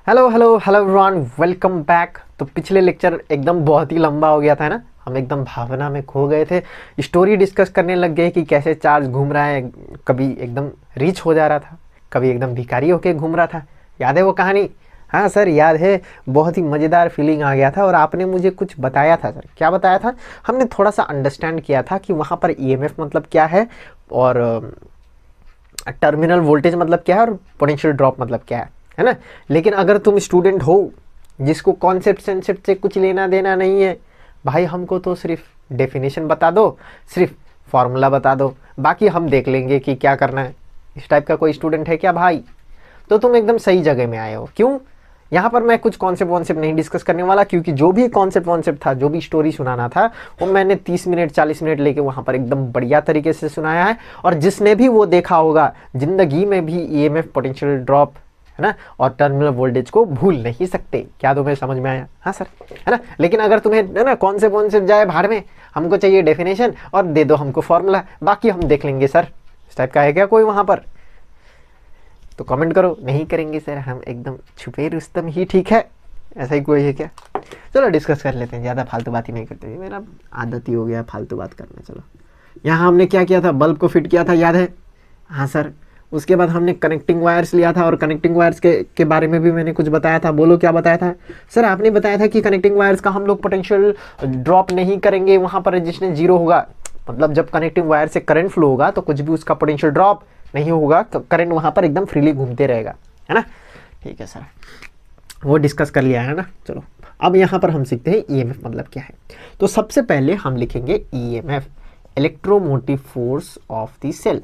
Hello hello hello everyone, welcome back. तो पिछले lecture एकदम बहुत ही लंबा हो गया था ना। हम एकदम भावना में खो गए थे, स्टोरी डिस्कस करने लग गए कि कैसे चार्ज घूम रहा है। कभी एकदम रिच हो जा रहा था, कभी एकदम भिखारी होके घूम रहा था। याद है वो कहानी? हाँ सर याद है। बहुत ही मज़ेदार फीलिंग आ गया था और आपने मुझे कुछ बताया था सर। क्या बताया था? हमने थोड़ा सा अंडरस्टैंड किया था कि वहाँ पर ईएमएफ मतलब क्या है, और टर्मिनल वोल्टेज मतलब क्या है, और पोटेंशियल ड्रॉप मतलब क्या है ना। लेकिन अगर तुम स्टूडेंट हो जिसको कॉन्सेप्ट सेंसेप्ट से कुछ लेना देना नहीं है, भाई हमको तो सिर्फ डेफिनेशन बता दो, सिर्फ फॉर्मूला बता दो, बाकी हम देख लेंगे कि क्या करना है। इस टाइप का कोई स्टूडेंट है क्या भाई? तो तुम एकदम सही जगह में आए हो। क्यों? यहाँ पर मैं कुछ कॉन्सेप्ट वॉन्सेप्ट नहीं डिस्कस करने वाला, क्योंकि जो भी कॉन्सेप्ट वॉन्सेप्ट था, जो भी स्टोरी सुनाना था, वो मैंने 30 मिनट 40 मिनट लेके वहाँ पर एकदम बढ़िया तरीके से सुनाया है। और जिसने भी वो देखा होगा, ज़िंदगी में भी ईएमएफ, पोटेंशियल ड्रॉप है ना, और टर्मिनल वोल्टेज को भूल नहीं सकते। क्या तुम्हें समझ में आया? हाँ सर, है ना। लेकिन अगर तुम्हें है ना कॉन्सेप्ट वॉन्सेप्ट जाए भाड़ में, हमको चाहिए डेफिनेशन और दे दो हमको फॉर्मूला, बाकी हम देख लेंगे सर। इस टाइप का है क्या कोई वहाँ पर? तो कमेंट करो। नहीं करेंगे सर, हम एकदम छुपे रुस्तम ही ठीक है। ऐसा ही कोई है क्या? चलो डिस्कस कर लेते हैं, ज़्यादा फालतू बात ही नहीं करते। मेरा आदत ही हो गया फालतू बात करना। चलो, यहाँ हमने क्या किया था? बल्ब को फिट किया था, याद है? हाँ सर। उसके बाद हमने कनेक्टिंग वायर्स लिया था, और कनेक्टिंग वायर्स के बारे में भी मैंने कुछ बताया था। बोलो क्या बताया था सर? आपने बताया था कि कनेक्टिंग वायर्स का हम लोग पोटेंशियल ड्रॉप नहीं करेंगे, वहाँ पर रेजिस्टेंस जीरो होगा। मतलब जब कनेक्टिंग वायर से करंट फ्लो होगा तो कुछ भी उसका पोटेंशियल ड्रॉप नहीं होगा, करंट वहाँ पर एकदम फ्रीली घूमते रहेगा, है ना। ठीक है सर, वो डिस्कस कर लिया है ना। चलो अब यहाँ पर हम सीखते हैं ईएमएफ मतलब क्या है। तो सबसे पहले हम लिखेंगे EMF, electromotive force of the cell.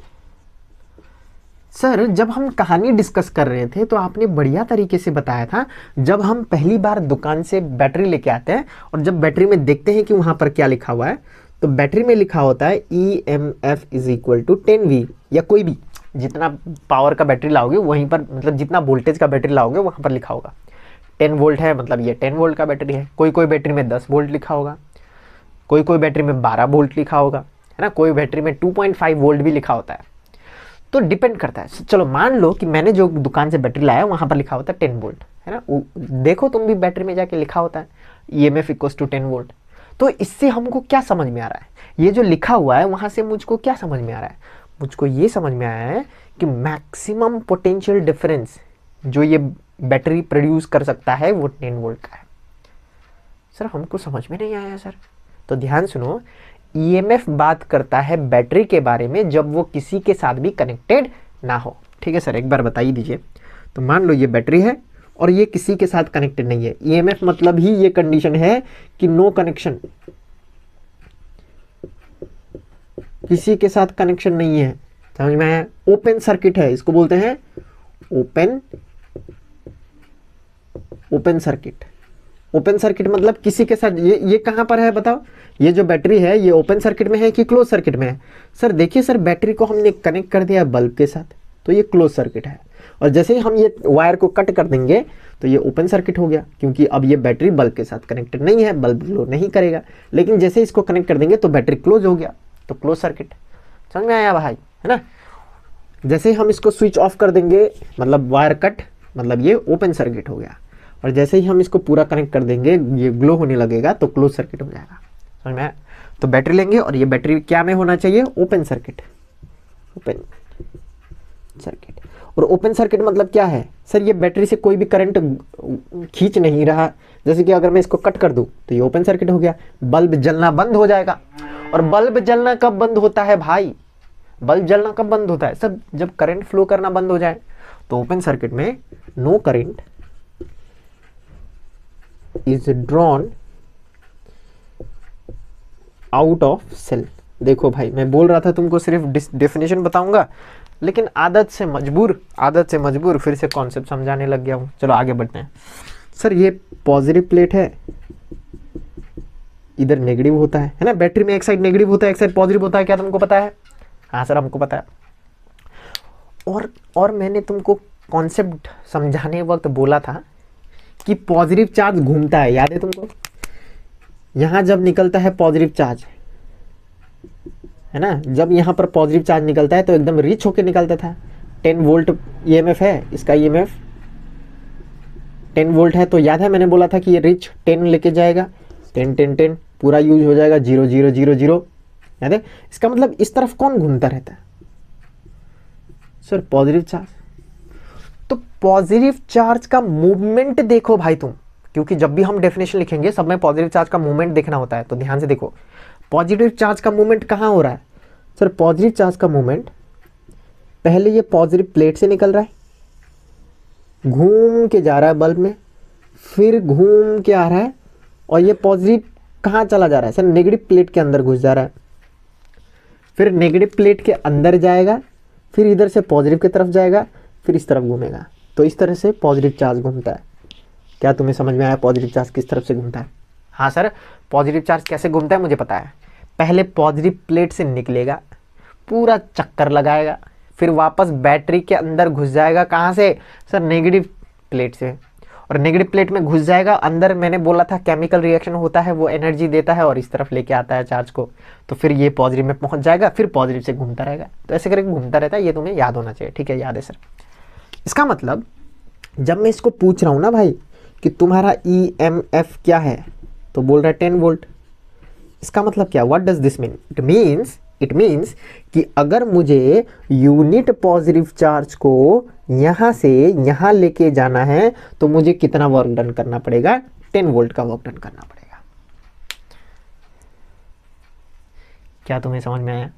Sir जब हम कहानी डिस्कस कर रहे थे तो आपने बढ़िया तरीके से बताया था, जब हम पहली बार दुकान से बैटरी लेके आते हैं और जब बैटरी में देखते हैं कि वहाँ पर क्या लिखा हुआ है, तो बैटरी में लिखा होता है EMF is equal to 10V, या कोई भी जितना पावर का बैटरी लाओगे वहीं पर, मतलब जितना वोल्टेज का बैटरी लाओगे वहाँ पर लिखा होगा 10 वोल्ट है, मतलब ये 10 वोल्ट का बैटरी है। कोई कोई बैटरी में 10 वोल्ट लिखा होगा, कोई कोई बैटरी में 12 वोल्ट लिखा होगा, है ना। कोई बैटरी में 2.5 वोल्ट भी लिखा होता है। तो डिपेंड करता है। चलो मान लो कि मैंने जो दुकान से बैटरी लाया वहाँ पर लिखा होता है 10 वोल्ट, है ना। देखो तुम भी बैटरी में जाके लिखा होता है EMF इक्वल्स टू 10 वोल्ट। तो इससे हमको क्या समझ में आ रहा है? ये जो लिखा हुआ है वहाँ से मुझको क्या समझ में आ रहा है? मुझको ये समझ में आया है कि मैक्सिमम पोटेंशियल डिफरेंस जो ये बैटरी प्रोड्यूस कर सकता है वो 10 वोल्ट का है। सर हमको समझ में नहीं आया सर। तो ध्यान सुनो, ईएमएफ बात करता है बैटरी के बारे में जब वो किसी के साथ भी कनेक्टेड ना हो। ठीक है सर, एक बार बताइए दीजिए। तो मान लो ये बैटरी है और ये किसी के साथ कनेक्टेड नहीं है। ईएमएफ मतलब ही ये कंडीशन है कि नो कनेक्शन, किसी के साथ कनेक्शन नहीं है। समझ में आया? ओपन सर्किट है, इसको बोलते हैं ओपन सर्किट। ओपन सर्किट मतलब किसी के साथ, ये कहां पर है बताओ? ये जो बैटरी है ये ओपन सर्किट में है कि क्लोज सर्किट में है? सर देखिए सर, बैटरी को हमने कनेक्ट कर दिया बल्ब के साथ तो ये क्लोज सर्किट है, और जैसे ही हम ये वायर को कट कर देंगे तो ये ओपन सर्किट हो गया, क्योंकि अब ये बैटरी बल्ब के साथ कनेक्टेड नहीं है, बल्ब ग्लो नहीं करेगा। लेकिन जैसे इसको कनेक्ट कर देंगे तो बैटरी क्लोज हो गया, तो क्लोज सर्किट। समझ में आया भाई? है ना। जैसे ही हम इसको स्विच ऑफ कर देंगे, मतलब वायर कट, मतलब ये ओपन सर्किट हो गया। और जैसे ही हम इसको पूरा कनेक्ट कर देंगे, ये ग्लो होने लगेगा तो क्लोज सर्किट हो जाएगा। समझ में आया? तो बैटरी लेंगे और ये बैटरी क्या में होना चाहिए? Open circuit. Open circuit. और ओपन सर्किट मतलब क्या है? सर ये बैटरी से कोई भी करंट खींच नहीं रहा। जैसे कि अगर मैं इसको कट कर दूं तो ये ओपन सर्किट हो गया, बल्ब जलना बंद हो जाएगा। और बल्ब जलना कब बंद होता है भाई? बल्ब जलना कब बंद होता है? सब जब करंट फ्लो करना बंद हो जाए। तो ओपन सर्किट में no current is drawn out of cell. देखो भाई, मैं बोल रहा था तुमको सिर्फ डेफिनेशन बताऊंगा, लेकिन आदत से मजबूर फिर से कॉन्सेप्ट समझाने लग गया हूं। चलो आगे बढ़ते हैं। सर ये पॉजिटिव प्लेट है, इधर नेगेटिव होता है ना। बैटरी में एक साइड नेगेटिव होता है, एक साइड पॉजिटिव होता है। क्या तुमको पता है? हाँ सर हमको पता है। और मैंने तुमको कॉन्सेप्ट समझाने वक्त बोला था कि पॉजिटिव चार्ज घूमता है, याद है तुमको? यहाँ जब निकलता है पॉजिटिव चार्ज, है ना, जब यहाँ पर पॉजिटिव चार्ज निकलता है तो एकदम रिच होके निकलता था। 10 वोल्ट ईएमएफ है, इसका ईएमएफ 10 वोल्ट है, तो याद है मैंने बोला था कि ये रिच 10 लेके जाएगा, 10 10 10 पूरा यूज हो जाएगा, 0 0 0 0, याद है। इसका मतलब इस तरफ कौन घूमता रहता है सर? Positive charge. तो पॉजिटिव चार्ज का मूवमेंट देखो भाई तुम, क्योंकि जब भी हम डेफिनेशन लिखेंगे सब में पॉजिटिव चार्ज का मूवमेंट देखना होता है, तो ध्यान से देखो पॉजिटिव चार्ज का मूवमेंट कहाँ हो रहा है सर? पॉजिटिव चार्ज का मूवमेंट पहले ये पॉजिटिव प्लेट से निकल रहा है, घूम के जा रहा है बल्ब में, फिर घूम के आ रहा है, और ये पॉजिटिव कहाँ चला जा रहा है सर? नेगेटिव प्लेट के अंदर घुस जा रहा है, फिर नेगेटिव प्लेट के अंदर जाएगा, फिर इधर से पॉजिटिव की तरफ जाएगा, फिर इस तरफ घूमेगा। तो इस तरह से पॉजिटिव चार्ज घूमता है। क्या तुम्हें समझ में आया पॉजिटिव चार्ज किस तरफ से घूमता है? हाँ सर, पॉजिटिव चार्ज कैसे घूमता है मुझे पता है। पहले पॉजिटिव प्लेट से निकलेगा, पूरा चक्कर लगाएगा, फिर वापस बैटरी के अंदर घुस जाएगा। कहाँ से सर? नेगेटिव प्लेट से। और नेगेटिव प्लेट में घुस जाएगा, अंदर मैंने बोला था केमिकल रिएक्शन होता है, वो एनर्जी देता है और इस तरफ लेके आता है चार्ज को, तो फिर ये पॉजिटिव में पहुंच जाएगा, फिर पॉजिटिव से घूमता रहेगा। तो ऐसे करके घूमता रहता है, ये तुम्हें याद होना चाहिए। ठीक है, याद है सर। इसका मतलब जब मैं इसको पूछ रहा हूँ ना भाई कि तुम्हारा EMF क्या है, तो बोल रहा है 10 वोल्ट। इसका मतलब क्या? What does this mean? It means कि अगर मुझे यूनिट पॉजिटिव चार्ज को यहाँ से यहाँ लेके जाना है तो मुझे कितना वर्क डन करना पड़ेगा? 10 वोल्ट का वर्क डन करना पड़ेगा। क्या तुम्हें समझ में आया?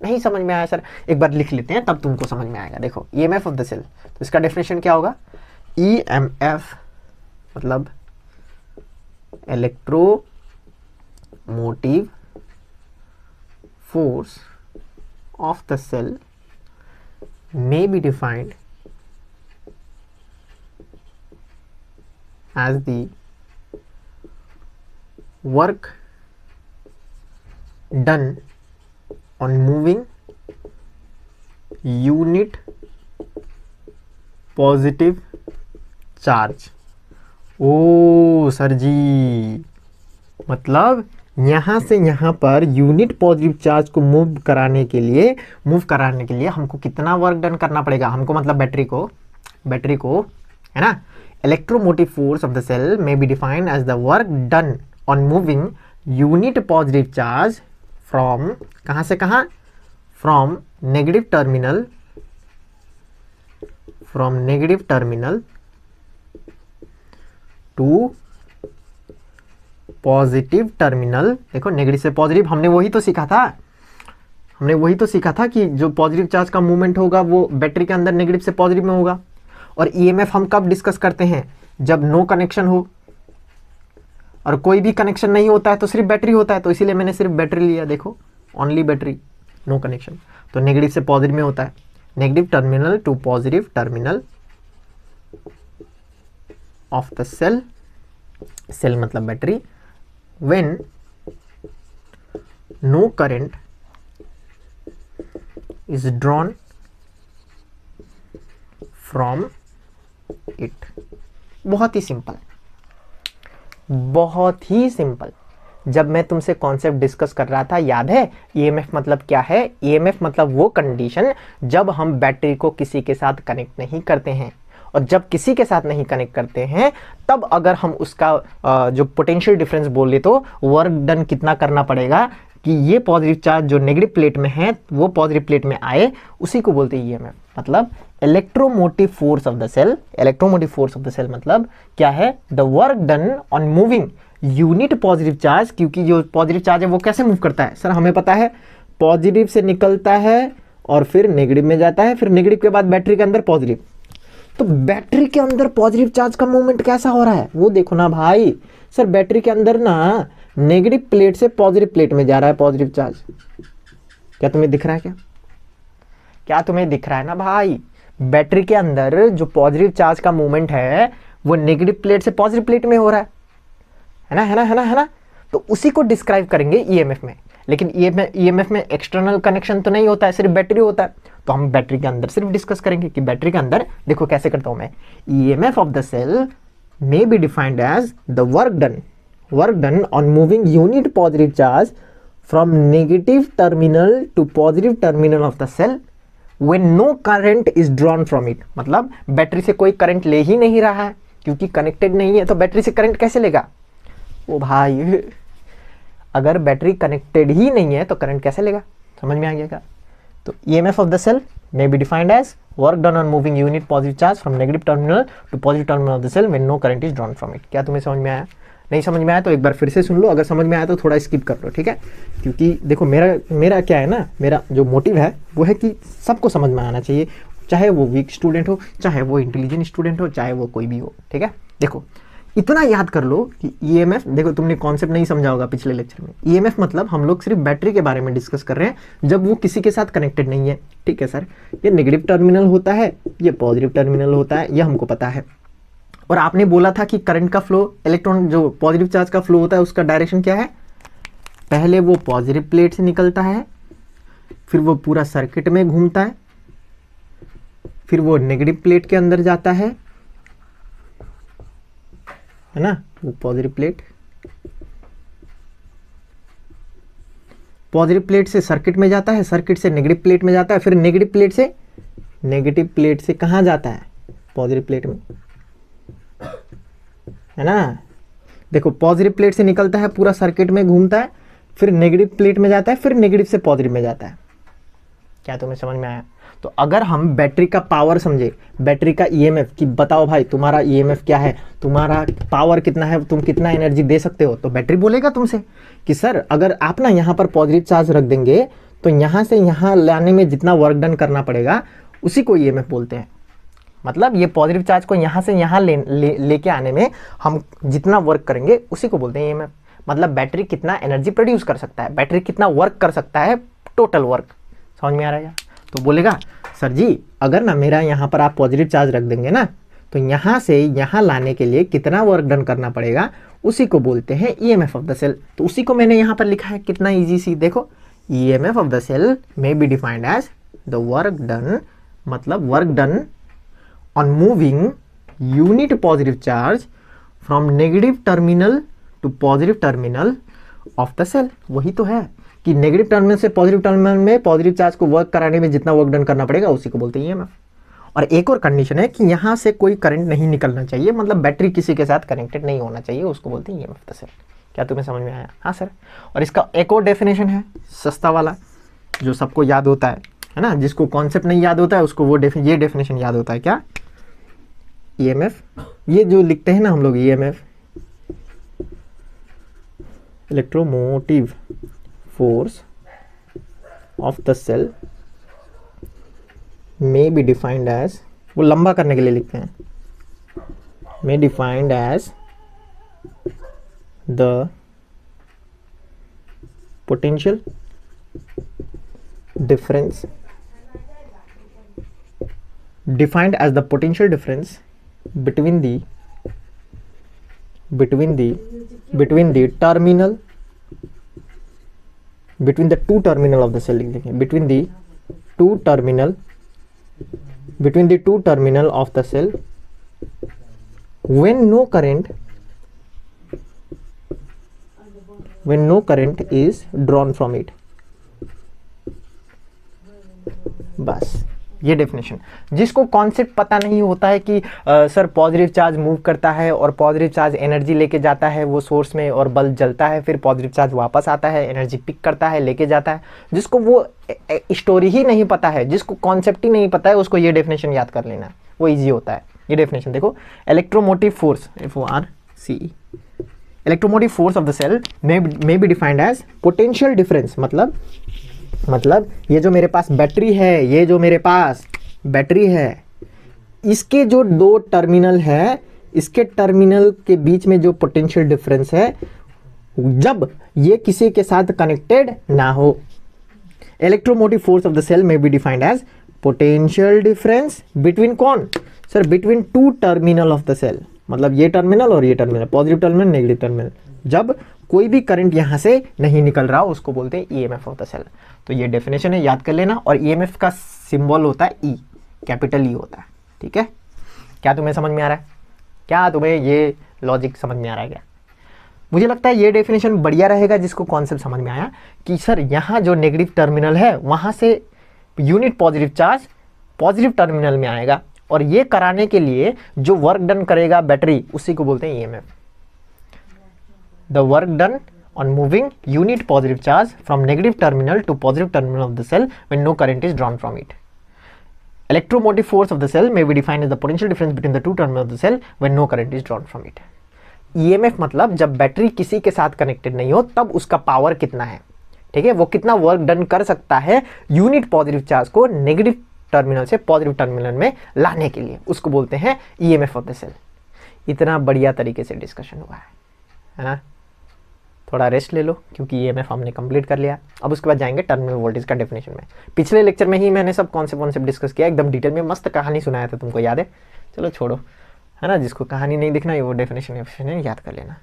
नहीं समझ में आया सर? एक बार लिख लेते हैं तब तुमको समझ में आएगा। देखो EMF ऑफ द सेल, तो इसका डेफिनेशन क्या होगा? EMF मतलब electromotive force of the cell may be defined as the work done on moving unit positive charge। O sir जी, मतलब यहाँ से यहाँ पर यूनिट पॉजिटिव चार्ज को मूव कराने के लिए हमको कितना वर्क डन करना पड़ेगा? हमको मतलब बैटरी को है ना। Electromotive force of the cell may be defined as the work done on moving unit positive charge from कहाँ से कहाँ? From negative terminal to positive terminal. देखो नेगेटिव से पॉजिटिव हमने वही तो सीखा था कि जो पॉजिटिव चार्ज का मूवमेंट होगा वो बैटरी के अंदर नेगेटिव से पॉजिटिव में होगा। और EMF हम कब डिस्कस करते हैं? जब नो कनेक्शन हो, और कोई भी कनेक्शन नहीं होता है तो सिर्फ बैटरी होता है, तो इसीलिए मैंने सिर्फ बैटरी लिया। देखो ओनली बैटरी, नो कनेक्शन, तो नेगेटिव से पॉजिटिव में होता है। Negative terminal to positive terminal of the cell मतलब battery, when no current is drawn from it। बहुत ही सिंपल। जब मैं तुमसे कॉन्सेप्ट डिस्कस कर रहा था, याद है EMF मतलब क्या है? EMF मतलब वो कंडीशन जब हम बैटरी को किसी के साथ कनेक्ट नहीं करते हैं, और जब किसी के साथ नहीं कनेक्ट करते हैं तब अगर हम उसका जो पोटेंशियल डिफरेंस बोले तो वर्क डन कितना करना पड़ेगा कि ये पॉजिटिव चार्ज जो नेगेटिव प्लेट में है वो पॉजिटिव प्लेट में आए, उसी को बोलते हैं EMF। मतलब electromotive force of the cell मतलब क्या है? The work done on moving unit positive charge. क्योंकि जो पॉजिटिव चार्ज है वो कैसे मूव करता है सर? हमें पता है पॉजिटिव से निकलता है और फिर नेगेटिव में जाता है, फिर नेगेटिव के बाद बैटरी के अंदर पॉजिटिव। तो बैटरी के अंदर पॉजिटिव चार्ज का मूवमेंट कैसा हो रहा है वो देखो ना भाई। सर बैटरी के अंदर ना नेगेटिव प्लेट से पॉजिटिव प्लेट में जा रहा है पॉजिटिव चार्ज। क्या तुम्हें दिख रहा है? क्या तुम्हें दिख रहा है ना भाई? बैटरी के अंदर जो पॉजिटिव चार्ज का मूवमेंट है वो नेगेटिव प्लेट से पॉजिटिव प्लेट में हो रहा है ना। तो उसी को डिस्क्राइब करेंगे EMF में। लेकिन EMF में एक्सटर्नल कनेक्शन तो नहीं होता है, सिर्फ बैटरी होता है। तो हम बैटरी के अंदर सिर्फ डिस्कस करेंगे कि बैटरी के अंदर देखो कैसे करता हूं मैं। EMF of the cell may be defined as the work done on moving unit positive charge from negative terminal to positive terminal of the cell when no current is drawn from it। मतलब battery से कोई current ले ही नहीं रहा है, क्योंकि connected नहीं है तो बैटरी से करंट कैसे लेगा? ओ भाई, अगर बैटरी कनेक्टेड ही नहीं है तो करंट कैसे लेगा? समझ में आ गया क्या? तो EMF of the cell may be defined as work done on moving unit positive charge from negative terminal to positive terminal of the cell when no current is drawn from it। क्या तुम्हें समझ में आया? नहीं समझ में आया तो एक बार फिर से सुन लो, अगर समझ में आया तो थोड़ा स्किप कर लो, ठीक है? क्योंकि देखो मेरा क्या है ना, मेरा जो मोटिव है वो है कि सबको समझ में आना चाहिए, चाहे वो वीक स्टूडेंट हो, चाहे वो इंटेलिजेंट स्टूडेंट हो, चाहे वो कोई भी हो, ठीक है? देखो इतना याद कर लो कि EMF, देखो तुमने कॉन्सेप्ट नहीं समझा होगा पिछले लेक्चर में। EMF मतलब हम लोग सिर्फ बैटरी के बारे में डिस्कस कर रहे हैं जब वो किसी के साथ कनेक्टेड नहीं है, ठीक है सर? ये नेगेटिव टर्मिनल होता है, ये पॉजिटिव टर्मिनल होता है, ये हमको पता है। और आपने बोला था कि करंट का फ्लो, इलेक्ट्रॉन जो पॉजिटिव चार्ज का फ्लो होता है उसका डायरेक्शन क्या है? पहले वो पॉजिटिव प्लेट से निकलता है, फिर वो पूरा सर्किट में घूमता है, फिर वो नेगेटिव प्लेट के अंदर जाता है ना? वो पॉजिटिव प्लेट से सर्किट में जाता है, सर्किट से नेगेटिव प्लेट में जाता है, फिर नेगेटिव प्लेट से कहाँ जाता है? पॉजिटिव प्लेट में, है ना? देखो पॉजिटिव प्लेट से निकलता है, पूरा सर्किट में घूमता है, फिर नेगेटिव प्लेट में जाता है, फिर नेगेटिव से पॉजिटिव में जाता है। क्या तुम्हें समझ में आया? तो अगर हम बैटरी का पावर समझे, बैटरी का EMF कि बताओ भाई तुम्हारा EMF क्या है, तुम्हारा पावर कितना है, तुम कितना एनर्जी दे सकते हो, तो बैटरी बोलेगा तुमसे कि सर अगर आप ना यहाँ पर पॉजिटिव चार्ज रख देंगे तो यहाँ से यहाँ लाने में जितना वर्क डन करना पड़ेगा उसी को EMF बोलते हैं। मतलब ये पॉजिटिव चार्ज को यहाँ से यहाँ लेके आने में हम जितना वर्क करेंगे उसी को बोलते हैं EMF। मतलब बैटरी कितना एनर्जी प्रोड्यूस कर सकता है, बैटरी कितना वर्क कर सकता है, टोटल वर्क। समझ में आ रहा है? तो बोलेगा सर जी अगर ना मेरा यहाँ पर आप पॉजिटिव चार्ज रख देंगे ना तो यहाँ से यहाँ लाने के लिए कितना वर्क डन करना पड़ेगा, उसी को बोलते हैं EMF ऑफ द सेल। तो उसी को मैंने यहाँ पर लिखा है, कितना इजी सी। देखो EMF of the cell may be defined as the work done, मतलब work done on moving unit positive charge from negative terminal to positive terminal of the cell. वही तो है कि नेगेटिव टर्मिनल से पॉजिटिव टर्मिनल में positive charge को work कराने में जितना वर्क डन करना पड़ेगा उसी को बोलते हैं EMF। और एक और कंडीशन है कि यहाँ से कोई करंट नहीं निकलना चाहिए, मतलब बैटरी किसी के साथ कनेक्टेड नहीं होना चाहिए, उसको बोलते हैं EMF द सेल। क्या तुम्हें समझ में आया? हाँ सर। और इसका एक और डेफिनेशन है, सस्ता वाला, जो सबको याद होता है ना? जिसको कॉन्सेप्ट नहीं याद होता है उसको वो ये डेफिनेशन याद होता है। क्या? EMF, ये जो लिखते हैं ना हम लोग EMF, electromotive force of the cell may be defined as, वो लंबा करने के लिए लिखते हैं, may defined as the potential difference, defined as the potential difference between the terminal, between the two terminal of the cell, between the two terminal of the cell when no current is drawn from it। बस ये definition. जिसको concept पता नहीं होता है कि sir positive charge move करता है और पॉजिटिव चार्ज एनर्जी लेके जाता है वो सोर्स में और बल्ब जलता है, फिर पॉजिटिव चार्ज वापस आता है, एनर्जी पिक करता है, लेके जाता है, जिसको वो स्टोरी ही नहीं पता है, जिसको कॉन्सेप्ट ही नहीं पता है, उसको ये डेफिनेशन याद कर लेना, वो ईजी होता है। ये डेफिनेशन देखो, electromotive force, FORCE, electromotive force of the cell may be defined as potential difference. मतलब ये जो मेरे पास बैटरी है, ये जो मेरे पास बैटरी है, इसके जो दो टर्मिनल है, इसके टर्मिनल के बीच में जो पोटेंशियल डिफरेंस है जब ये किसी के साथ कनेक्टेड ना हो। Electromotive force of the cell में be defined as potential difference between कौन सर? Between two terminal of the cell, मतलब ये टर्मिनल और ये terminal, positive terminal, negative terminal, जब कोई भी करंट यहाँ से नहीं निकल रहा हो उसको बोलते हैं EMF ऑफ द सेल। तो ये डेफिनेशन है, याद कर लेना। और EMF का सिंबल होता है E, कैपिटल E होता है, ठीक है? क्या तुम्हें समझ में आ रहा है? क्या तुम्हें ये लॉजिक समझ में आ रहा है क्या? मुझे लगता है ये डेफिनेशन बढ़िया रहेगा जिसको कॉन्सेप्ट समझ में आया कि सर यहाँ जो नेगेटिव टर्मिनल है वहाँ से unit positive charge positive terminal में आएगा और ये कराने के लिए जो वर्क डन करेगा बैटरी, उसी को बोलते हैं EMF. The work done on moving unit positive charge from negative terminal to positive terminal of the cell when no current is drawn from it. Electromotive force of the cell may be defined as the potential difference between the two terminals of the cell when no current is drawn from it. EMF मतलब जब battery किसी के साथ connected नहीं हो तब उसका power कितना है, ठीक है, वो कितना वर्क डन कर सकता है यूनिट पॉजिटिव चार्ज को नेगेटिव टर्मिनल से पॉजिटिव टर्मिनल में लाने के लिए, उसको बोलते हैं EMF ऑफ द सेल। इतना बढ़िया तरीके से डिस्कशन हुआ है ना। थोड़ा रेस्ट ले लो क्योंकि EMF हमने कंप्लीट कर लिया। अब उसके बाद जाएंगे टर्मिनल वोल्टेज का डेफिनेशन में। पिछले लेक्चर में ही मैंने सब कॉन्सेप्ट डिस्कस किया, एकदम डिटेल में मस्त कहानी सुनाया था, तुमको याद है? चलो छोड़ो, है ना, जिसको कहानी नहीं दिखना है वो डेफिनेशन याद कर लेना।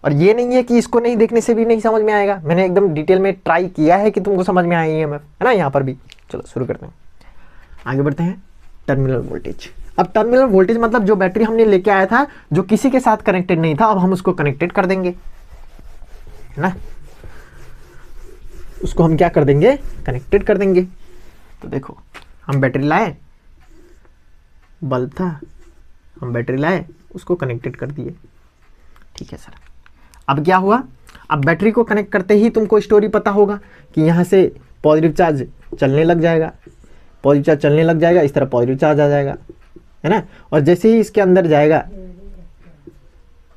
और ये नहीं है कि इसको नहीं देखने से भी नहीं समझ में आएगा, मैंने एकदम डिटेल में ट्राई किया है कि तुमको समझ में आए EMF, है ना, यहाँ पर भी। चलो शुरू करते हैं, आगे बढ़ते हैं। Terminal voltage. अब टर्मिनल वोल्टेज मतलब जो बैटरी हमने लेके आया था जो किसी के साथ कनेक्टेड नहीं था, अब हम उसको कनेक्टेड कर देंगे, है ना, उसको हम क्या कर देंगे, कनेक्टेड कर देंगे। तो देखो हम बैटरी लाए, बल्ब था, हम बैटरी लाए, उसको कनेक्टेड कर दिए, ठीक है सर। अब क्या हुआ, अब बैटरी को कनेक्ट करते ही तुमको स्टोरी पता होगा कि यहाँ से पॉजिटिव चार्ज चलने लग जाएगा, पॉजिटिव चार्ज चलने लग जाएगा, इस तरह पॉजिटिव चार्ज आ जाएगा, है ना। और जैसे ही इसके अंदर जाएगा,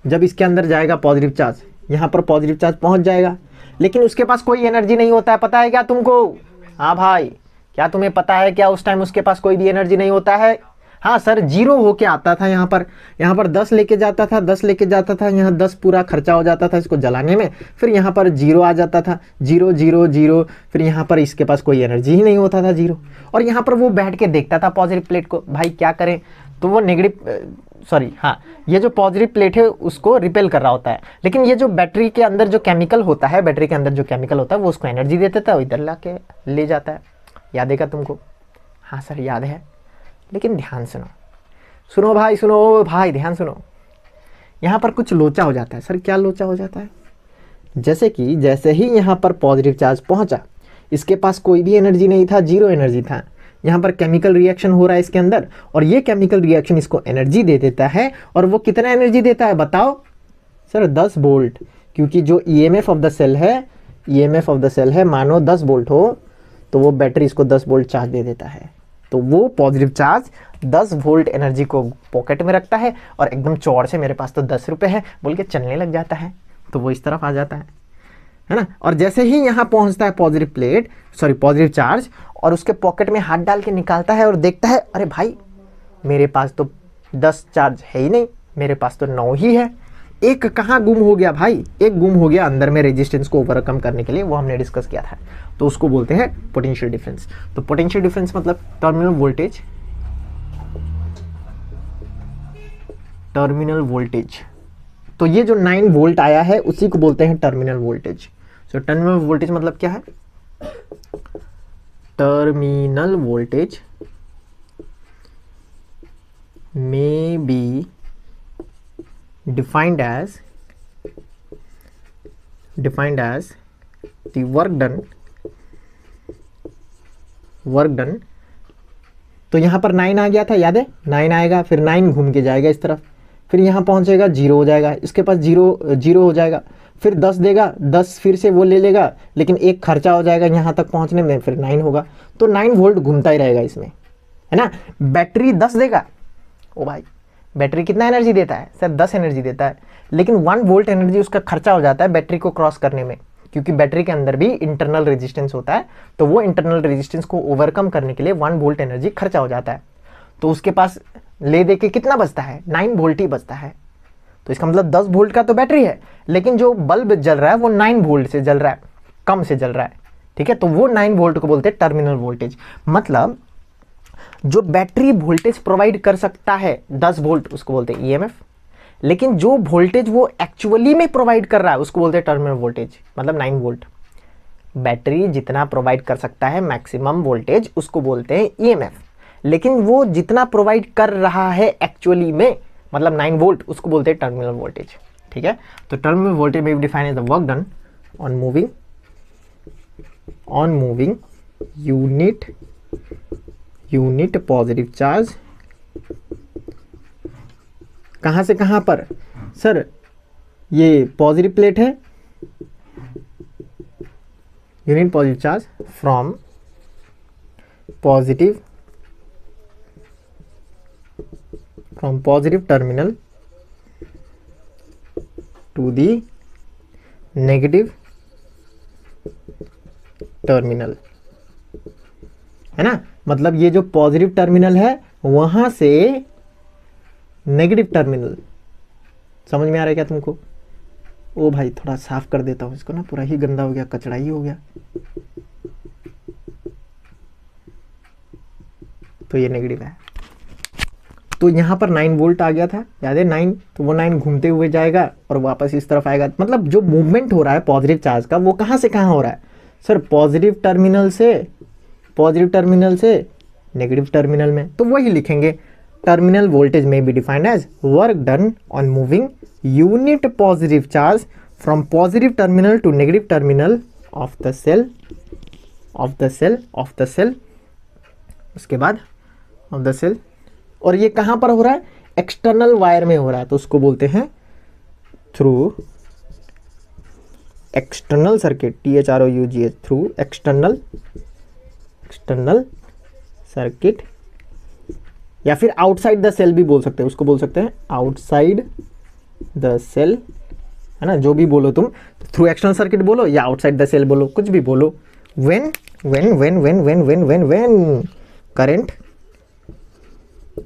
जब इसके अंदर जाएगा पॉजिटिव चार्ज, यहाँ पर पॉजिटिव चार्ज पहुँच जाएगा, लेकिन उसके पास कोई एनर्जी नहीं होता है, पता है क्या तुमको? हाँ भाई, क्या तुम्हें पता है क्या उस टाइम उसके पास कोई भी एनर्जी नहीं होता है? हाँ सर, जीरो होके आता था यहाँ पर 10 लेके जाता था, 10 लेके जाता था, यहाँ 10 पूरा खर्चा हो जाता था इसको जलाने में, फिर यहाँ पर जीरो आ जाता था, जीरो जीरो जीरो, फिर यहाँ पर इसके पास कोई एनर्जी ही नहीं होता था, जीरो। और यहाँ पर वो बैठ के देखता था पॉजिटिव प्लेट को, भाई क्या करें, तो वो ये जो पॉजिटिव प्लेट है उसको रिपेल कर रहा होता है, लेकिन ये जो बैटरी के अंदर जो केमिकल होता है, बैटरी के अंदर जो केमिकल होता है वो उसको एनर्जी देता था, इधर ला के ले जाता है। याद है क्या तुमको? हाँ सर याद है, लेकिन ध्यान सुनो भाई ध्यान सुनो। यहाँ पर कुछ लोचा हो जाता है। सर क्या लोचा हो जाता है? जैसे ही यहाँ पर पॉजिटिव चार्ज पहुँचा, इसके पास कोई भी एनर्जी नहीं था, जीरो एनर्जी था, यहाँ पर केमिकल रिएक्शन हो रहा है इसके अंदर, और ये केमिकल रिएक्शन इसको एनर्जी दे देता है। और वो कितना एनर्जी देता है बताओ? सर 10 वोल्ट, क्योंकि जो EMF ऑफ द सेल है मानो 10 वोल्ट हो, तो वो बैटरी इसको 10 वोल्ट चार्ज दे देता है। तो वो पॉजिटिव चार्ज 10 वोल्ट एनर्जी को पॉकेट में रखता है और एकदम चौड़ से मेरे पास तो 10 रुपये है बोल के चलने लग जाता है, तो वो इस तरफ आ जाता है ना। और जैसे ही यहाँ पहुँचता है पॉजिटिव चार्ज, और उसके पॉकेट में हाथ डाल के निकालता है और देखता है, अरे भाई मेरे पास तो 10 चार्ज है ही नहीं, मेरे पास तो 9 ही है। एक कहाँ गुम हो गया भाई? एक गुम हो गया अंदर में रेजिस्टेंस को ओवरकम करने के लिए, वो हमने डिस्कस किया था, तो उसको बोलते हैं पोटेंशियल डिफरेंस। तो पोटेंशियल डिफरेंस मतलब टर्मिनल वोल्टेज। तो ये जो 9 वोल्ट आया है उसी को बोलते हैं terminal voltage. So terminal voltage मतलब क्या है? Terminal voltage may be defined as the work done। तो यहाँ पर 9 आ गया था, याद है? 9 आएगा, फिर 9 घूम के जाएगा इस तरफ, फिर यहाँ पहुँचेगा, 0 हो जाएगा, इसके पास जीरो हो जाएगा, फिर 10 देगा, 10 फिर से वो ले लेगा, लेकिन एक खर्चा हो जाएगा यहाँ तक पहुँचने में, फिर 9 होगा, तो 9 वोल्ट घूमता ही रहेगा इसमें, है ना। बैटरी 10 देगा, ओ भाई बैटरी कितना एनर्जी देता है? सर 10 एनर्जी देता है, लेकिन 1 वोल्ट एनर्जी उसका खर्चा हो जाता है बैटरी को क्रॉस करने में, क्योंकि बैटरी के अंदर भी इंटरनल रेजिस्टेंस होता है, तो वो इंटरनल रेजिस्टेंस को ओवरकम करने के लिए 1 वोल्ट एनर्जी खर्चा हो जाता है। तो उसके पास ले दे के कितना बचता है? 9 वोल्ट ही बचता है। तो इसका मतलब 10 वोल्ट का तो बैटरी है, लेकिन जो बल्ब जल रहा है वो 9 वोल्ट से जल रहा है, कम से जल रहा है, ठीक है। तो वो 9 वोल्ट को बोलते हैं टर्मिनल वोल्टेज। मतलब जो बैटरी वोल्टेज प्रोवाइड कर सकता है 10 वोल्ट, उसको बोलते हैं EMF, लेकिन जो वोल्टेज वो एक्चुअली में प्रोवाइड कर रहा है उसको बोलते हैं टर्मिनल वोल्टेज, मतलब 9 वोल्ट। बैटरी जितना प्रोवाइड कर सकता है मैक्सिमम वोल्टेज उसको बोलते हैं EMF, लेकिन वो जितना प्रोवाइड कर रहा है एक्चुअली में मतलब 9 वोल्ट, उसको बोलते हैं टर्मिनल वोल्टेज, ठीक है। तो terminal voltage may define as the work done on moving unit positive charge कहाँ से कहाँ पर सर, ये पॉजिटिव प्लेट है, unit positive charge from positive terminal to the negative terminal, है ना। मतलब ये जो पॉजिटिव टर्मिनल है वहां से नेगेटिव टर्मिनल, समझ में आ रहा है क्या तुमको? ओ भाई थोड़ा साफ कर देता हूँ इसको ना, पूरा ही गंदा हो गया, कचड़ा ही हो गया। तो ये नेगेटिव है, तो यहाँ पर 9 वोल्ट आ गया था, याद है 9, तो वो 9 घूमते हुए जाएगा और वापस इस तरफ आएगा। मतलब जो मूवमेंट हो रहा है पॉजिटिव चार्ज का वो कहाँ से कहाँ हो रहा है सर? पॉजिटिव टर्मिनल से नेगेटिव टर्मिनल में। तो वही लिखेंगे, terminal voltage may be defined as work done on moving unit positive charge from positive terminal to negative terminal of the cell, उसके बाद ऑफ द सेल। और ये कहाँ पर हो रहा है? एक्सटर्नल वायर में हो रहा है, तो उसको बोलते हैं through external circuit, THROUGH, through external circuit, या फिर आउटसाइड द सेल भी बोल सकते हैं, उसको बोल सकते हैं आउटसाइड द सेल, है ना। जो भी बोलो तुम, थ्रू एक्सटर्नल सर्किट बोलो या आउटसाइड द सेल बोलो, कुछ भी बोलो। When current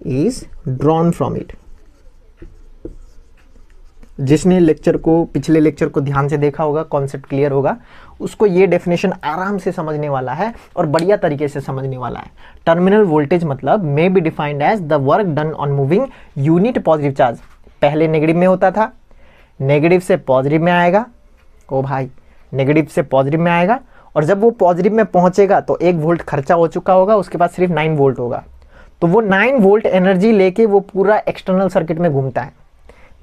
is drawn from it. जिसने लेक्चर को, पिछले लेक्चर को ध्यान से देखा होगा, कॉन्सेप्ट क्लियर होगा, उसको ये डेफिनेशन आराम से समझने वाला है और बढ़िया तरीके से समझने वाला है। टर्मिनल वोल्टेज मतलब may be defined as the work done on moving unit positive charge. पहले नेगेटिव में होता था, नेगेटिव से पॉजिटिव में आएगा, ओ भाई नेगेटिव से पॉजिटिव में आएगा, और जब वो पॉजिटिव में पहुंचेगा तो 1 वोल्ट खर्चा हो चुका होगा, उसके बाद सिर्फ 9 वोल्ट होगा। तो वो 9 वोल्ट एनर्जी लेके वो पूरा एक्सटर्नल सर्किट में घूमता है,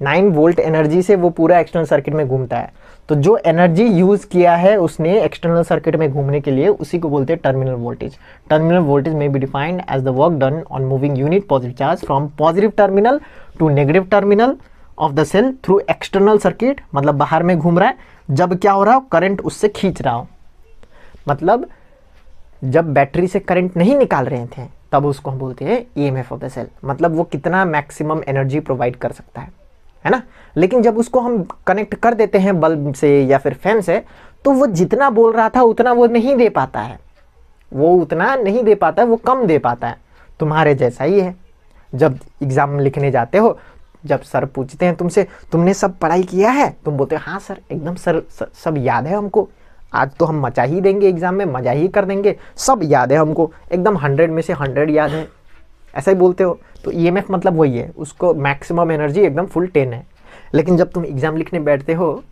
9 वोल्ट एनर्जी से वो पूरा एक्सटर्नल सर्किट में घूमता है। तो जो एनर्जी यूज किया है उसने एक्सटर्नल सर्किट में घूमने के लिए, उसी को बोलते हैं terminal voltage. Terminal voltage may be defined as the work done on moving unit positive charge from positive terminal to negative terminal of the cell through external circuit, मतलब बाहर में घूम रहा है। जब क्या हो रहा हो? करंट उससे खींच रहा हो, मतलब जब बैटरी से करंट नहीं निकाल रहे थे तब उसको हम बोलते हैं ईएमएफ ऑफ द सेल, मतलब वो कितना मैक्सिमम एनर्जी प्रोवाइड कर सकता है ना। लेकिन जब उसको हम कनेक्ट कर देते हैं बल्ब से या फिर फैन से, तो वो जितना बोल रहा था उतना वो नहीं दे पाता है, वो उतना नहीं दे पाता है, वो कम दे पाता है। तुम्हारे जैसा ही है, जब एग्जाम लिखने जाते हो, जब सर पूछते हैं तुमसे तुमने सब पढ़ाई किया है, तुम बोलते हो हाँ सर एकदम सर सब याद है हमको, आज तो हम मचा ही देंगे, एग्जाम में मजा ही कर देंगे, सब याद है हमको, एकदम 100 में से 100 याद है, ऐसा ही बोलते हो। तो ईएमएफ मतलब वही है, उसको मैक्सिमम एनर्जी एकदम फुल 10 है। लेकिन जब तुम एग्जाम लिखने बैठते हो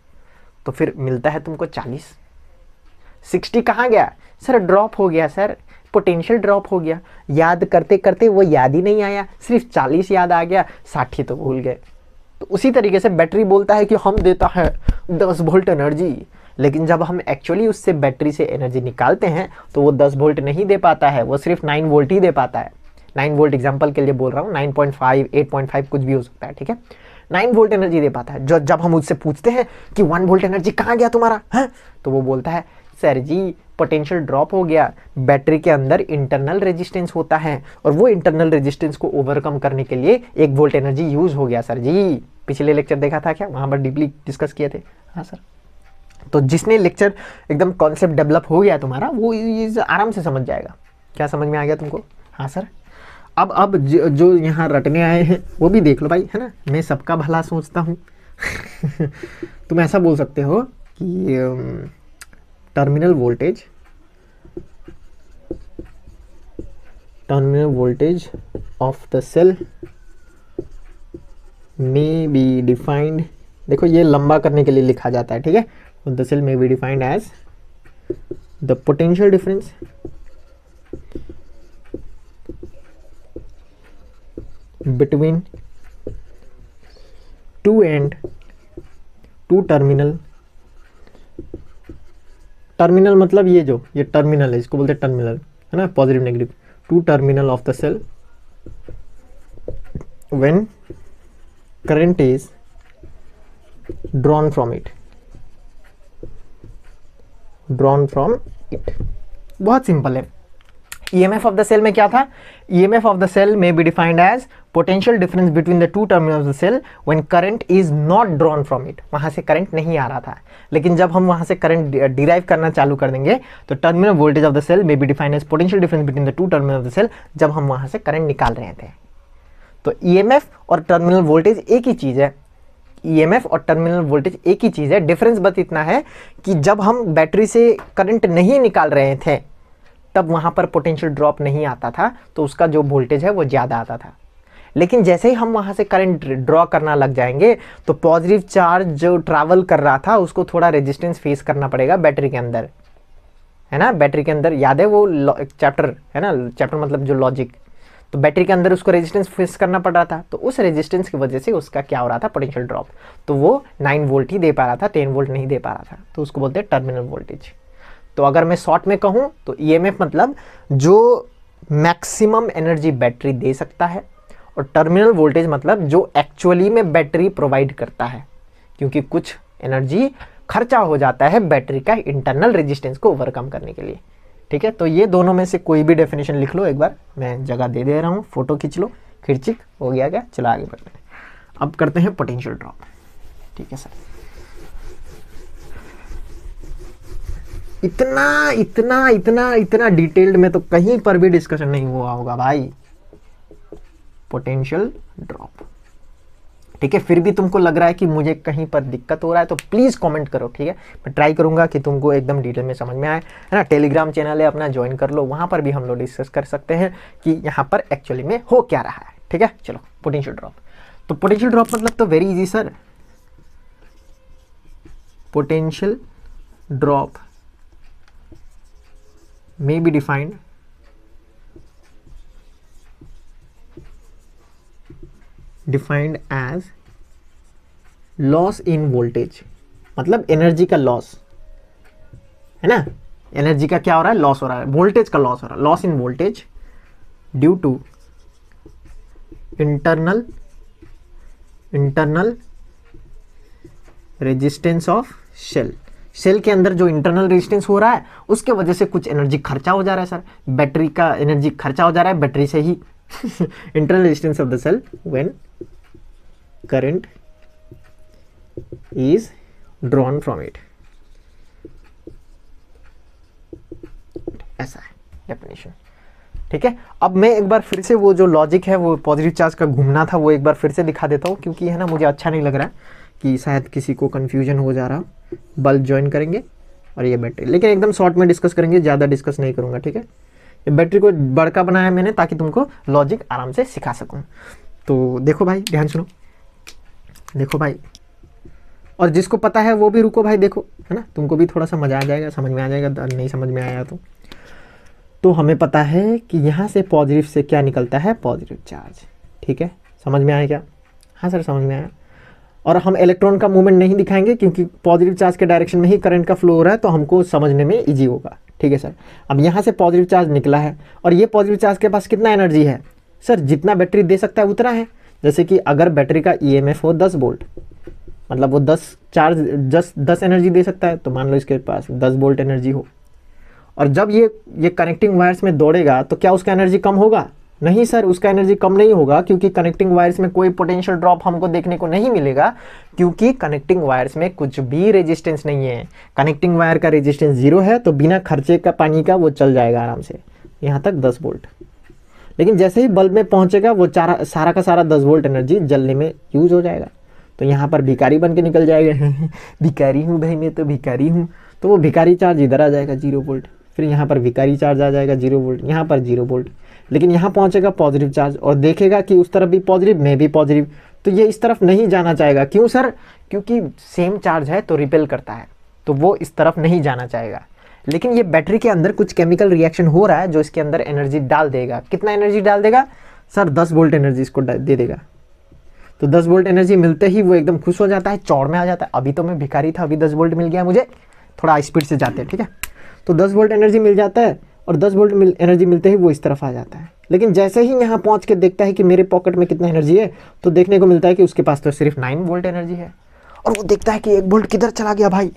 तो फिर मिलता है तुमको 40, 60 कहाँ गया सर? ड्रॉप हो गया सर, पोटेंशियल ड्रॉप हो गया, याद करते करते वो याद ही नहीं आया, सिर्फ 40 याद आ गया, 60 तो भूल गए। तो उसी तरीके से बैटरी बोलता है कि हम देता है 10 वोल्ट एनर्जी, लेकिन जब हम एक्चुअली उससे बैटरी से एनर्जी निकालते हैं तो वो 10 वोल्ट नहीं दे पाता है, वो सिर्फ 9 वोल्ट ही दे पाता है। 9 वोल्ट एग्जांपल के लिए बोल रहा हूँ, 9.5, 8.5 कुछ भी हो सकता है, ठीक है। 9 वोल्ट एनर्जी दे पाता है। जो जब हम उससे पूछते हैं कि 1 वोल्ट एनर्जी कहाँ गया तुम्हारा है, तो वो बोलता है सर जी पोटेंशियल ड्रॉप हो गया, बैटरी के अंदर इंटरनल रेजिस्टेंस होता है और वो इंटरनल रेजिस्टेंस को ओवरकम करने के लिए 1 वोल्ट एनर्जी यूज हो गया सर जी। पिछले लेक्चर देखा था क्या? वहाँ पर डीपली डिस्कस किए थे। हाँ सर। तो जिसने लेक्चर एकदम कॉन्सेप्ट डेवलप हो गया तुम्हारा, वो ये आराम से समझ जाएगा। क्या समझ में आ गया तुमको? हाँ सर। अब जो यहाँ रटने आए हैं वो भी देख लो भाई, है ना, मैं सबका भला सोचता हूँ। तुम ऐसा बोल सकते हो कि terminal voltage of the cell may be defined, देखो ये लंबा करने के लिए लिखा जाता है, ठीक है। The cell may be defined as the potential difference between two terminal मतलब ये टर्मिनल है, इसको बोलते हैं टर्मिनल, है ना, positive negative, 2 terminal of the cell when current is drawn from it, drawn from it. बहुत सिंपल है। ईएमएफ ऑफ द सेल में क्या था? EMF of the cell may be defined as potential difference between the two terminal of the cell when current is not drawn from it. वहां से current नहीं आ रहा था, लेकिन जब हम वहां से करंट डिराइव करना चालू कर देंगे तो terminal voltage of the cell may be defined as potential difference between the two terminal of the cell, जब हम वहां से करंट निकाल रहे थे। तो ईएमएफ और टर्मिनल वोल्टेज एक ही चीज है। ईएमएफ और टर्मिनल वोल्टेज एक ही चीज है। डिफरेंस बस इतना है कि जब हम बैटरी से करंट नहीं निकाल रहे थे तब वहां पर पोटेंशियल ड्रॉप नहीं आता था, तो उसका जो वोल्टेज है वो ज्यादा आता था। लेकिन जैसे ही हम वहां से करंट ड्रॉ करना लग जाएंगे तो पॉजिटिव चार्ज जो ट्रैवल कर रहा था उसको थोड़ा रेजिस्टेंस फेस करना पड़ेगा बैटरी के अंदर, है ना। बैटरी के अंदर याद है वो चैप्टर है ना, चैप्टर मतलब जो लॉजिक, तो बैटरी के अंदर उसको रेजिस्टेंस फेस करना पड़ रहा था। तो उस रेजिस्टेंस की वजह से उसका क्या हो रहा था? Potential drop. तो वो 9 वोल्ट ही दे पा रहा था, 10 वोल्ट नहीं दे पा रहा था, तो उसको बोलते हैं टर्मिनल वोल्टेज। तो अगर मैं शॉर्ट में कहूं तो ईएमएफ मतलब जो मैक्सिमम एनर्जी बैटरी दे सकता है, और टर्मिनल वोल्टेज मतलब जो एक्चुअली में बैटरी प्रोवाइड करता है, क्योंकि कुछ एनर्जी खर्चा हो जाता है बैटरी का इंटरनल रेजिस्टेंस को ओवरकम करने के लिए। ठीक है, तो ये दोनों में से कोई भी डेफिनेशन लिख लो। एक बार मैं जगह दे दे रहा हूँ, फोटो खींच लो, खिड़चिक हो गया क्या? चलो आगे बढ़ते हैं। अब करते हैं पोटेंशियल ड्रॉप। ठीक है सर, इतना इतना इतना इतना डिटेल्ड में तो कहीं पर भी डिस्कशन नहीं हुआ होगा भाई, पोटेंशियल ड्रॉप। ठीक है, फिर भी तुमको लग रहा है कि मुझे कहीं पर दिक्कत हो रहा है तो प्लीज कमेंट करो। ठीक है, मैं ट्राई करूंगा कि तुमको एकदम डिटेल में समझ में आए, है ना। टेलीग्राम चैनल है अपना, ज्वाइन कर लो, वहां पर भी हम लोग डिस्कस कर सकते हैं कि यहाँ पर एक्चुअली में हो क्या रहा है। ठीक है, चलो पोटेंशियल ड्रॉप। तो पोटेंशियल ड्रॉप मतलब तो very easy sir. Potential drop may be defined as loss in voltage, मतलब एनर्जी का लॉस, है ना। एनर्जी का क्या हो रहा है? लॉस हो रहा है, वोल्टेज का लॉस हो रहा है। Loss in voltage due to internal resistance of cell. Cell के अंदर जो इंटरनल रेजिस्टेंस हो रहा है उसके वजह से कुछ एनर्जी खर्चा हो जा रहा है सर। बैटरी का एनर्जी खर्चा हो जा रहा है बैटरी से ही। Internal resistance of the cell when current is drawn from it, ऐसा है डेफिनेशन। ठीक है, अब मैं एक बार फिर से वो जो लॉजिक है, वो पॉजिटिव चार्ज का घूमना था, वो एक बार फिर से दिखा देता हूँ, क्योंकि है ना मुझे अच्छा नहीं लग रहा है कि शायद किसी को कंफ्यूजन हो जा रहा। बल्ब ज्वाइन करेंगे और ये बैटरी, लेकिन एकदम शॉर्ट में डिस्कस करेंगे, ज़्यादा डिस्कस नहीं करूँगा। ठीक है, ये बैटरी को बड़का बनाया मैंने ताकि तुमको लॉजिक आराम से सिखा सकूँ। तो देखो भाई, ध्यान सुनो, देखो भाई, और जिसको पता है वो भी रुको भाई, देखो, है ना, तुमको भी थोड़ा सा मजा आ जाएगा, समझ में आ जाएगा। नहीं समझ में आया तो हमें पता है कि यहाँ से पॉजिटिव से क्या निकलता है? Positive charge. ठीक है, समझ में आया क्या? हाँ सर समझ में आया। और हम इलेक्ट्रॉन का मूवमेंट नहीं दिखाएंगे क्योंकि पॉजिटिव चार्ज के डायरेक्शन में ही करंट का फ्लो हो रहा है, तो हमको समझने में इजी होगा। ठीक है सर, अब यहाँ से पॉजिटिव चार्ज निकला है और ये पॉजिटिव चार्ज के पास कितना एनर्जी है? सर जितना बैटरी दे सकता है उतना है। जैसे कि अगर बैटरी का ईएमएफ हो 10 वोल्ट, मतलब वो 10 एनर्जी दे सकता है, तो मान लो इसके पास 10 वोल्ट एनर्जी हो, और जब ये कनेक्टिंग वायर्स में दौड़ेगा तो क्या उसका एनर्जी कम होगा? नहीं सर, उसका एनर्जी कम नहीं होगा, क्योंकि कनेक्टिंग वायर्स में कोई पोटेंशियल ड्रॉप हमको देखने को नहीं मिलेगा, क्योंकि कनेक्टिंग वायर्स में कुछ भी रेजिस्टेंस नहीं है। कनेक्टिंग वायर का रेजिस्टेंस 0 है, तो बिना खर्चे का पानी का वो चल जाएगा आराम से यहाँ तक 10 वोल्ट। लेकिन जैसे ही बल्ब में पहुंचेगा वो सारा का सारा 10 वोल्ट एनर्जी जलने में यूज हो जाएगा, तो यहाँ पर भिखारी बन के निकल जाएगा। भिखारी हूँ भाई, मैं तो भिखारी हूँ। तो वो भिखारी चार्ज इधर आ जाएगा 0 वोल्ट, फिर यहाँ पर भिखारी चार्ज आ जाएगा 0 वोल्ट, यहाँ पर 0 वोल्ट। लेकिन यहाँ पहुँचेगा पॉजिटिव चार्ज और देखेगा कि उस तरफ भी पॉजिटिव, में भी पॉजिटिव, तो ये इस तरफ नहीं जाना चाहेगा। क्यों सर? क्योंकि सेम चार्ज है तो रिपेल करता है, तो वो इस तरफ नहीं जाना चाहेगा। लेकिन ये बैटरी के अंदर कुछ केमिकल रिएक्शन हो रहा है जो इसके अंदर एनर्जी डाल देगा। कितना एनर्जी डाल देगा? सर 10 वोल्ट एनर्जी इसको दे देगा। तो 10 वोल्ट एनर्जी मिलते ही वो एकदम खुश हो जाता है, चौड़ में आ जाता है। अभी तो मैं भिखारी था, अभी 10 वोल्ट मिल गया मुझे, थोड़ा स्पीड से जाते हैं। ठीक है, तो 10 वोल्ट एनर्जी मिल जाता है और 10 वोल्ट एनर्जी मिलते ही वो इस तरफ आ जाता है। लेकिन जैसे ही यहाँ पहुँच के देखता है कि मेरे पॉकेट में कितना एनर्जी है, तो देखने को मिलता है कि उसके पास तो सिर्फ 9 वोल्ट एनर्जी है। और वो देखता है कि 1 वोल्ट किधर चला गया भाई।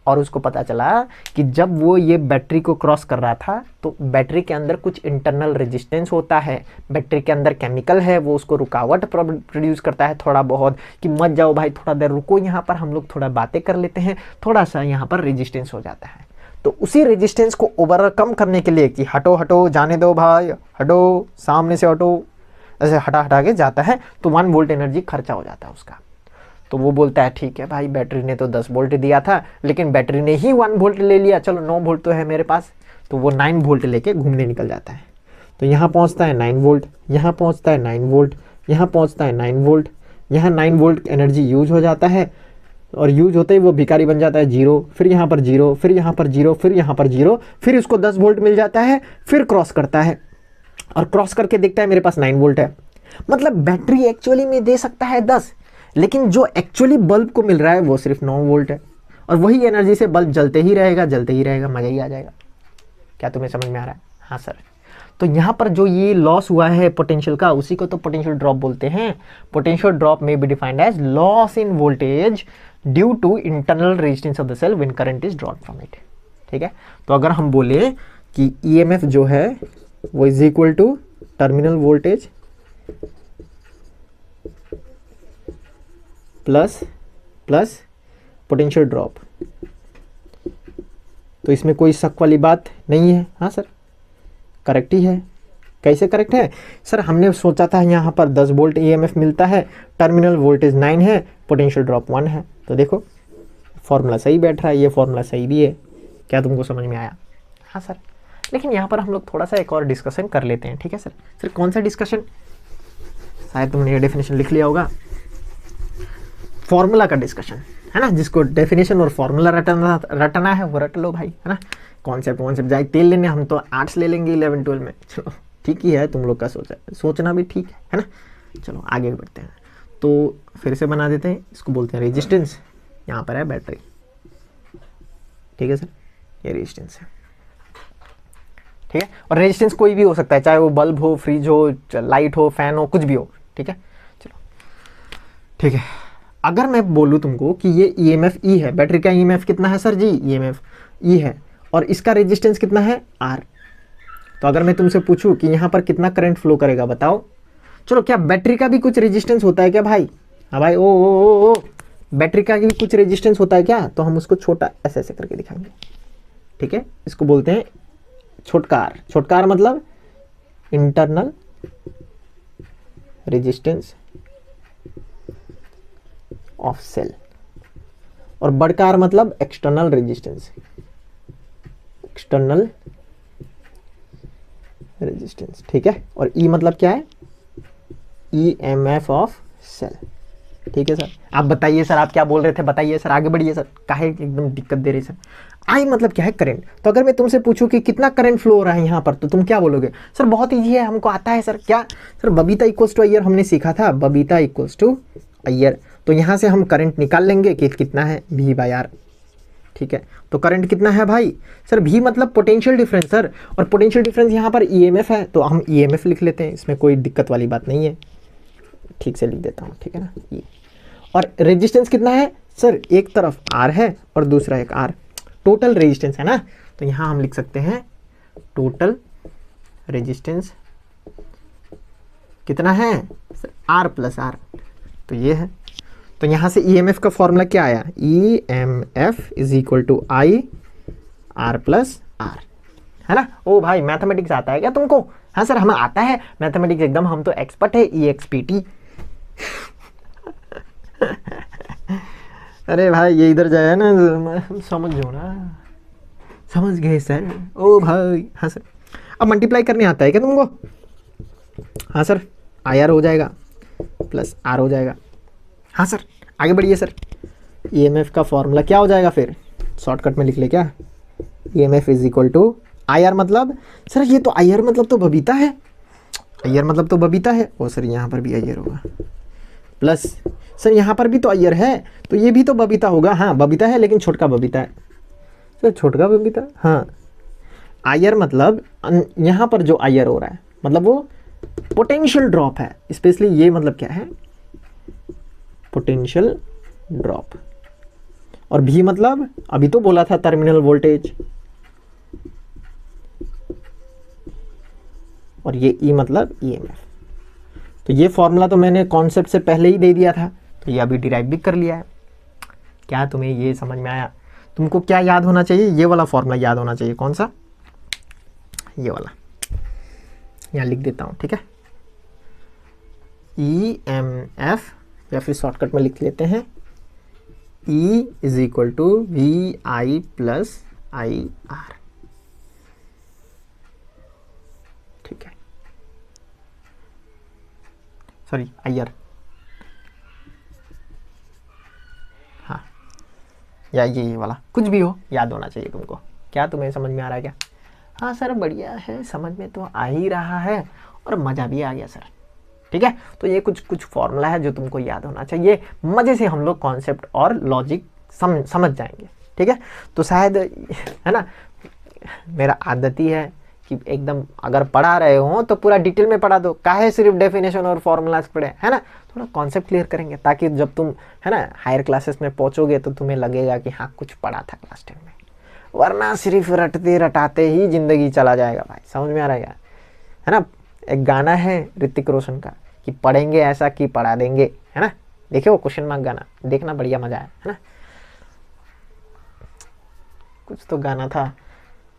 और उसको पता चला कि जब वो ये बैटरी को क्रॉस कर रहा था तो बैटरी के अंदर कुछ इंटरनल रेजिस्टेंस होता है, बैटरी के अंदर केमिकल है, वो उसको रुकावट प्रोड्यूस करता है थोड़ा बहुत, कि मत जाओ भाई, थोड़ा देर रुको, यहाँ पर हम लोग थोड़ा बातें कर लेते हैं, थोड़ा सा यहाँ पर रेजिस्टेंस हो जाता है। तो उसी रेजिस्टेंस को ओवरकम करने के लिए कि हटो हटो, जाने दो भाई, हटो, सामने से हटो, ऐसे हटा हटा के जाता है, तो 1 वोल्ट एनर्जी खर्चा हो जाता है उसका। तो वो बोलता है ठीक है भाई, बैटरी ने तो 10 वोल्ट दिया था, लेकिन बैटरी ने ही 1 वोल्ट ले लिया, चलो 9 वोल्ट तो है मेरे पास। तो वो 9 वोल्ट लेके घूमने निकल जाता है। तो यहाँ पहुँचता है 9 वोल्ट, यहाँ पहुँचता है 9 वोल्ट, यहाँ पहुँचता है 9 वोल्ट, यहाँ 9 वोल्ट एनर्जी यूज हो जाता है। और यूज होते ही वो भिखारी बन जाता है 0, फिर यहाँ पर 0, फिर यहाँ पर 0, फिर यहाँ पर 0, फिर उसको 10 वोल्ट मिल जाता है, फिर क्रॉस करता है और क्रॉस करके देखता है मेरे पास 9 वोल्ट है। मतलब बैटरी एक्चुअली में दे सकता है 10, लेकिन जो एक्चुअली बल्ब को मिल रहा है वो सिर्फ 9 वोल्ट है। और वही एनर्जी से बल्ब जलते ही रहेगा, जलते ही रहेगा, मज़ा ही आ जाएगा। क्या तुम्हें समझ में आ रहा है? हाँ सर। तो यहाँ पर जो ये लॉस हुआ है पोटेंशियल का, उसी को तो पोटेंशियल ड्रॉप बोलते हैं। Potential drop may be defined as loss in voltage due to internal resistance of the cell when current is drawn from it. ठीक है, तो अगर हम बोले कि ईएमएफ जो है वो is equal to terminal voltage plus potential drop, तो इसमें कोई शक वाली बात नहीं है। हाँ सर, करेक्ट ही है। कैसे करेक्ट है सर? हमने सोचा था यहाँ पर 10 वोल्ट ईएमएफ मिलता है, टर्मिनल वोल्टेज 9 है, पोटेंशियल ड्रॉप 1 है। तो देखो फॉर्मूला सही बैठ रहा है, ये फॉर्मूला सही भी है। क्या तुमको समझ में आया? हाँ सर। लेकिन यहाँ पर हम लोग थोड़ा सा एक और डिस्कशन कर लेते हैं। ठीक है सर। सर कौन सा डिस्कशन? शायद तुमने ये डेफिनेशन लिख लिया होगा, फॉर्मूला का डिस्कशन है ना। जिसको डेफिनेशन और फॉर्मूला रटना है वो रट लो भाई, है ना। कॉन्सेप्ट जाए तेल लेने, हम तो आर्ट्स ले लेंगे 11-12 में। चलो ठीक ही है, तुम लोग का सोचना भी ठीक है ना। चलो आगे बढ़ते हैं। तो फिर से बना देते हैं, इसको बोलते हैं रेजिस्टेंस। यहाँ पर है बैटरी, ठीक है सर, ये रेजिस्टेंस है। ठीक है, और रेजिस्टेंस कोई भी हो सकता है, चाहे वो बल्ब हो, फ्रिज हो, लाइट हो, फैन हो, कुछ भी हो। ठीक है, चलो ठीक है। अगर मैं बोलूँ तुमको कि ये ईएमएफ ई है, बैटरी का ईएमएफ कितना है सर जी? ईएमएफ ई है, और इसका रेजिस्टेंस कितना है? आर। तो अगर मैं तुमसे पूछूं कि यहाँ पर कितना करंट फ्लो करेगा, बताओ। चलो, क्या बैटरी का भी कुछ रेजिस्टेंस होता है क्या भाई? हाँ भाई, ओ बैटरी का भी कुछ रेजिस्टेंस होता है क्या? तो हम उसको छोटा ऐसे ऐसे करके दिखाएंगे। ठीक है, इसको बोलते हैं छोटका आर। छोटका आर मतलब इंटरनल रेजिस्टेंस ऑफ सेल, और बड़का आर मतलब एक्सटर्नल रेजिस्टेंस, एक्सटर्नल रेजिस्टेंस। ठीक है, और ई मतलब क्या है? EMF of cell. ठीक है सर, आप बताइए सर, आप क्या बोल रहे थे? बताइए सर, आगे बढ़िए सर, काहे एकदम दिक्कत दे रही सर। आई मतलब क्या है? करंट। तो अगर मैं तुमसे पूछूं कि कितना करंट फ्लो हो रहा है यहाँ पर, तो तुम क्या बोलोगे? सर बहुत ईजी है, हमको आता है सर। क्या sir? Babita equals to Iyer हमने सीखा था, बबीता इक्वल्स टू अय्यर। तो यहाँ से हम करंट निकाल लेंगे कि कितना है, V बाय आर। ठीक है, तो करंट कितना है भाई? सर V मतलब पोटेंशियल डिफरेंस सर, और पोटेंशियल डिफरेंस यहाँ पर ईएमएफ है, तो हम ईएमएफ लिख लेते हैं, इसमें कोई दिक्कत वाली बात नहीं है। ठीक से लिख देता हूँ, ठीक है ना। ये और रेजिस्टेंस कितना है सर? एक तरफ R है और दूसरा एक R, टोटल रेजिस्टेंस है ना। तो यहाँ हम लिख सकते हैं टोटल रेजिस्टेंस कितना है सर? R plus R। तो ये है। तो यहाँ से ईएमएफ का फॉर्मूला क्या आया? EMF is equal to I R plus r, है ना। ओ भाई, मैथमेटिक्स आता है क्या तुमको? हाँ सर, हमें आता है मैथमेटिक्स एकदम, हम तो एक्सपर्ट है, EXPT। अरे भाई, ये इधर जाए ना, समझो ना, समझ गए सर। ओ भाई, हाँ सर। अब मल्टीप्लाई करने आता है क्या तुमको? हाँ सर, IR हो जाएगा प्लस R हो जाएगा। हाँ सर, आगे बढ़िए सर। ईएमएफ का फॉर्मूला क्या हो जाएगा फिर? शॉर्टकट में लिख ले क्या? EMF is equal to IR मतलब सर, ये तो IR मतलब तो बबीता है, IR मतलब तो बबीता है। ओ सर, यहाँ पर भी IR होगा, प्लस सर यहाँ पर भी तो IR है, तो ये भी तो बबीता होगा। हाँ, बबीता है, लेकिन छोटका बबीता है सर, छोटका बबीता। हाँ, IR मतलब यहाँ पर जो IR हो रहा है, मतलब वो पोटेंशियल ड्रॉप है, स्पेशली ये मतलब क्या है, पोटेंशियल ड्रॉप। और V मतलब अभी तो बोला था टर्मिनल वोल्टेज, और ये E मतलब EMF। तो ये फॉर्मूला तो मैंने कॉन्सेप्ट से पहले ही दे दिया था, तो ये अभी डिराइव भी कर लिया है। क्या तुम्हें ये समझ में आया? तुमको क्या याद होना चाहिए? ये वाला फॉर्मूला याद होना चाहिए। कौन सा? ये वाला, यहाँ लिख देता हूँ, ठीक है। EMF, या फिर शॉर्टकट में लिख लेते हैं E is equal to VI plus IR, ठीक है, सॉरी IR, हाँ, या ये वाला कुछ भी हो, याद होना चाहिए तुमको। क्या तुम्हें समझ में आ रहा है क्या? हाँ सर बढ़िया है, समझ में तो आ ही रहा है और मज़ा भी आ गया सर, ठीक है। तो ये कुछ फॉर्मूला है जो तुमको याद होना चाहिए, मज़े से हम लोग कॉन्सेप्ट और लॉजिक समझ जाएंगे, ठीक है। तो शायद, है ना, मेरा आदत ही है कि एकदम अगर पढ़ा रहे हो तो पूरा डिटेल में पढ़ा दो, काहे सिर्फ डेफिनेशन और फॉर्मूलाज पढ़े, है ना। थोड़ा कॉन्सेप्ट क्लियर करेंगे ताकि जब तुम, है ना, हायर क्लासेस में पहुँचोगे तो तुम्हें लगेगा कि हाँ कुछ पढ़ा था क्लास 10 में, वरना सिर्फ रटते रटाते ही ज़िंदगी चला जाएगा भाई। समझ में आ रहा है ना। एक गाना है ऋतिक रोशन का कि पढ़ेंगे ऐसा कि पढ़ा देंगे, है ना। देखिए वो क्वेश्चन मार्क गाना, देखना बढ़िया मजा है ना। कुछ तो गाना था,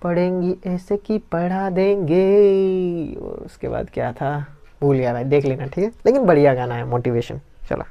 पढ़ेंगी ऐसे कि पढ़ा देंगे, उसके बाद क्या था भूल गया भाई, देख लेना, ठीक है। लेकिन बढ़िया गाना है, मोटिवेशन। चलो।